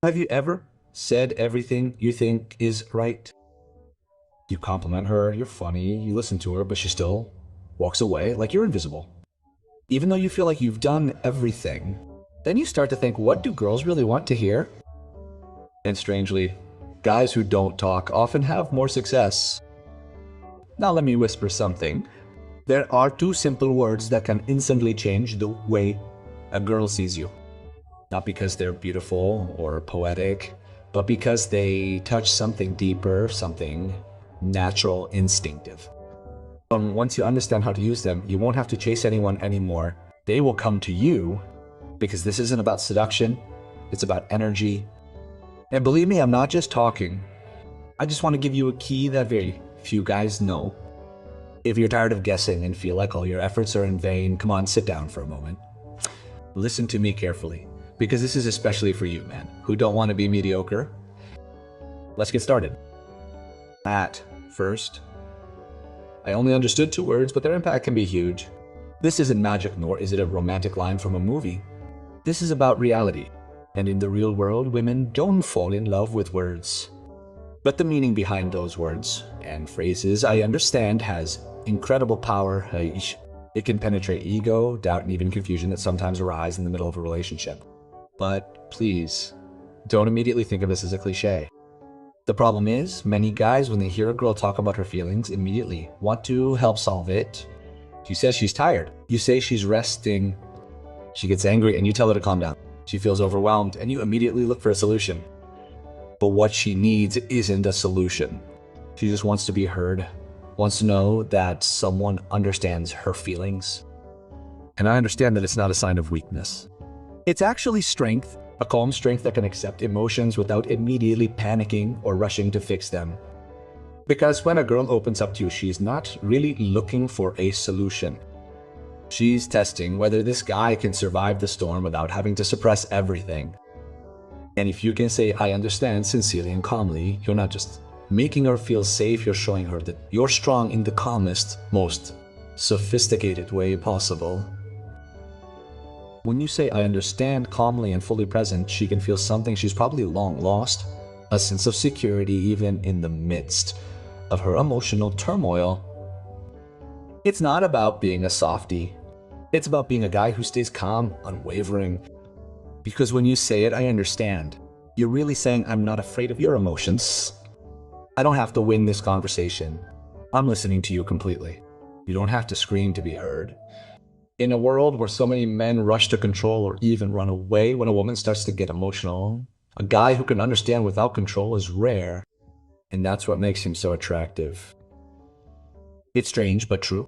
Have you ever said everything you think is right? You compliment her, you're funny, you listen to her, but she still walks away like you're invisible. Even though you feel like you've done everything, then you start to think, what do girls really want to hear? And strangely, guys who don't talk often have more success. Now let me whisper something. There are two simple words that can instantly change the way a girl sees you. Not because they're beautiful or poetic, but because they touch something deeper, something natural, instinctive. And once you understand how to use them, you won't have to chase anyone anymore. They will come to you, because this isn't about seduction, it's about energy. And believe me, I'm not just talking. I just want to give you a key that very few guys know. If you're tired of guessing and feel like all your efforts are in vain, come on, sit down for a moment. Listen to me carefully, because this is especially for you, man, who don't want to be mediocre. Let's get started. At first, I only understood two words, but their impact can be huge. This isn't magic, nor is it a romantic line from a movie. This is about reality. And in the real world, women don't fall in love with words. But the meaning behind those words and phrases, I understand, has incredible power. It can penetrate ego, doubt, and even confusion that sometimes arise in the middle of a relationship. But please, don't immediately think of this as a cliche. The problem is, many guys, when they hear a girl talk about her feelings, immediately want to help solve it. She says she's tired. You say she's resting. She gets angry and you tell her to calm down. She feels overwhelmed and you immediately look for a solution. But what she needs isn't a solution. She just wants to be heard, wants to know that someone understands her feelings. And I understand that it's not a sign of weakness. It's actually strength, a calm strength that can accept emotions without immediately panicking or rushing to fix them. Because when a girl opens up to you, she's not really looking for a solution. She's testing whether this guy can survive the storm without having to suppress everything. And if you can say, I understand, sincerely and calmly, you're not just making her feel safe, you're showing her that you're strong in the calmest, most sophisticated way possible. When you say, I understand, calmly and fully present, she can feel something she's probably long lost, a sense of security even in the midst of her emotional turmoil. It's not about being a softie. It's about being a guy who stays calm, unwavering. Because when you say it, I understand, you're really saying, I'm not afraid of your emotions. I don't have to win this conversation. I'm listening to you completely. You don't have to scream to be heard. In a world where so many men rush to control or even run away when a woman starts to get emotional, a guy who can understand without control is rare. And that's what makes him so attractive. It's strange, but true.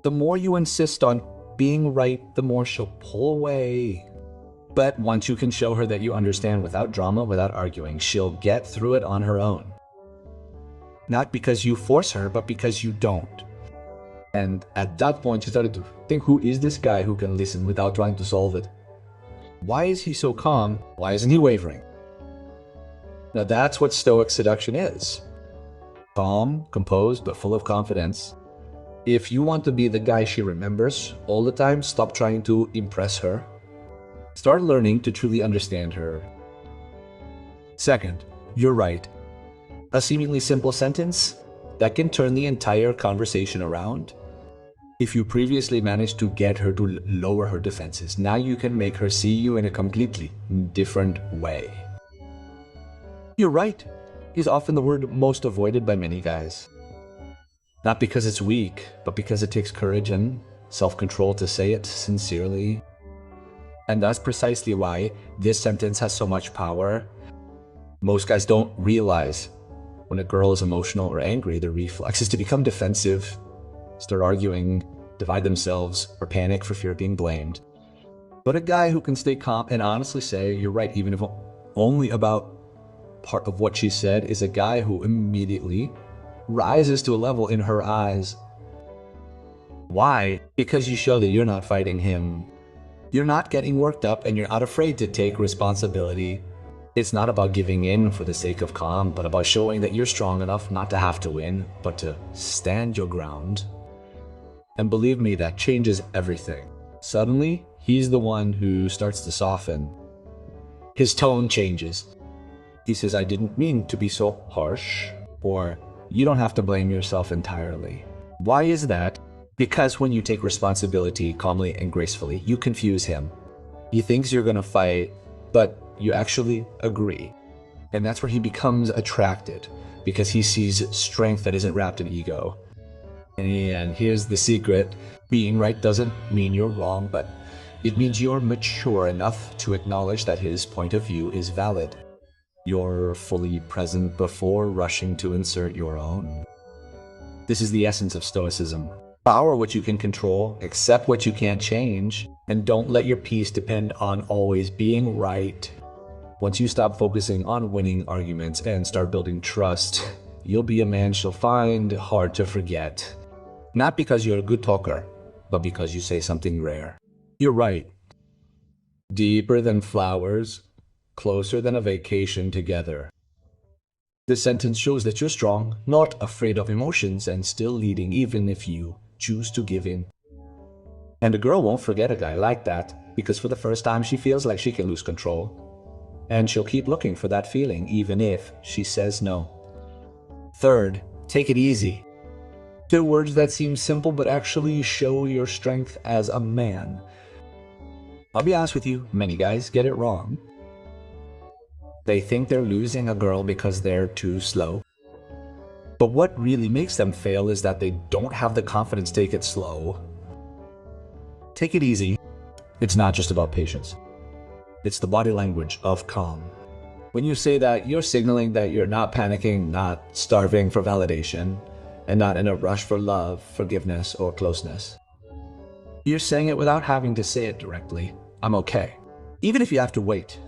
The more you insist on being right, the more she'll pull away. But once you can show her that you understand without drama, without arguing, she'll get through it on her own. Not because you force her, but because you don't. And at that point, you started to think, who is this guy who can listen without trying to solve it? Why is he so calm? Why isn't he wavering? Now that's what Stoic seduction is. Calm, composed, but full of confidence. If you want to be the guy she remembers all the time, stop trying to impress her. Start learning to truly understand her. Second, you're right. A seemingly simple sentence that can turn the entire conversation around. If you previously managed to get her to lower her defenses, now you can make her see you in a completely different way. You're right is often the word most avoided by many guys. Not because it's weak, but because it takes courage and self-control to say it sincerely. And that's precisely why this sentence has so much power. Most guys don't realize when a girl is emotional or angry, their reflex is to become defensive, start arguing, divide themselves, or panic for fear of being blamed. But a guy who can stay calm and honestly say, you're right, even if only about part of what she said, is a guy who immediately rises to a level in her eyes. Why? Because you show that you're not fighting him. You're not getting worked up and you're not afraid to take responsibility. It's not about giving in for the sake of calm, but about showing that you're strong enough not to have to win, but to stand your ground. And believe me, that changes everything. Suddenly, he's the one who starts to soften. His tone changes. He says, I didn't mean to be so harsh, or you don't have to blame yourself entirely. Why is that? Because when you take responsibility calmly and gracefully, you confuse him. He thinks you're going to fight, but you actually agree. And that's where he becomes attracted, because he sees strength that isn't wrapped in ego. And here's the secret. Being right doesn't mean you're wrong, but it means you're mature enough to acknowledge that his point of view is valid. You're fully present before rushing to insert your own. This is the essence of Stoicism. Power what you can control, accept what you can't change, and don't let your peace depend on always being right. Once you stop focusing on winning arguments and start building trust, you'll be a man she'll find hard to forget. Not because you're a good talker, but because you say something rare. You're right. Deeper than flowers, closer than a vacation together. This sentence shows that you're strong, not afraid of emotions, and still leading even if you choose to give in. And a girl won't forget a guy like that, because for the first time she feels like she can lose control. And she'll keep looking for that feeling even if she says no. Third, take it easy. 2 words that seem simple but actually show your strength as a man. I'll be honest with you, many guys get it wrong. They think they're losing a girl because they're too slow. But what really makes them fail is that they don't have the confidence to take it slow. Take it easy. It's not just about patience. It's the body language of calm. When you say that, you're signaling that you're not panicking, not starving for validation, and not in a rush for love, forgiveness, or closeness. You're saying it without having to say it directly. I'm okay. Even if you have to wait.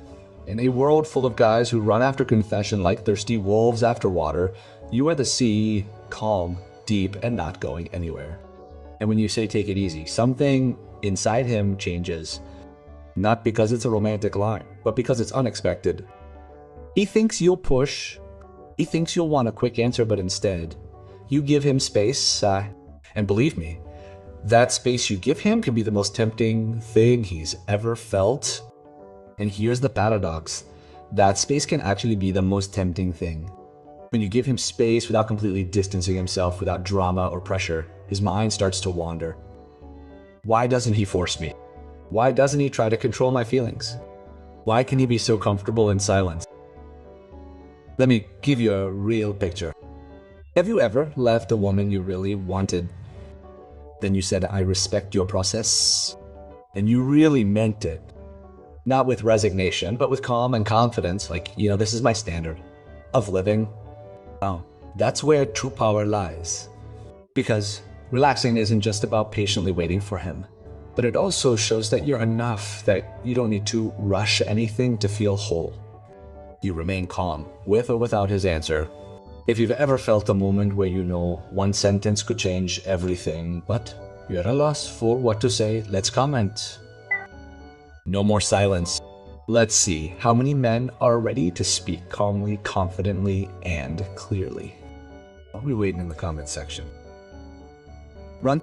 In a world full of guys who run after confession like thirsty wolves after water, you are the sea, calm, deep, and not going anywhere. And when you say take it easy, something inside him changes. Not because it's a romantic line, but because it's unexpected. He thinks you'll push. He thinks you'll want a quick answer, but instead, you give him space. And believe me, that space you give him can be the most tempting thing he's ever felt. And here's the paradox. That space can actually be the most tempting thing. When you give him space without completely distancing himself, without drama or pressure, his mind starts to wander. Why doesn't he force me? Why doesn't he try to control my feelings? Why can he be so comfortable in silence? Let me give you a real picture. Have you ever left a woman you really wanted? Then you said, I respect your process. And you really meant it. Not with resignation, but with calm and confidence, like, this is my standard of living. Oh, that's where true power lies. Because relaxing isn't just about patiently waiting for him, but it also shows that you're enough, that you don't need to rush anything to feel whole. You remain calm, with or without his answer. If you've ever felt a moment where one sentence could change everything, but you're at a loss for what to say, let's comment. No more silence. Let's see how many men are ready to speak calmly, confidently, and clearly. I'll be waiting in the comment section. Run.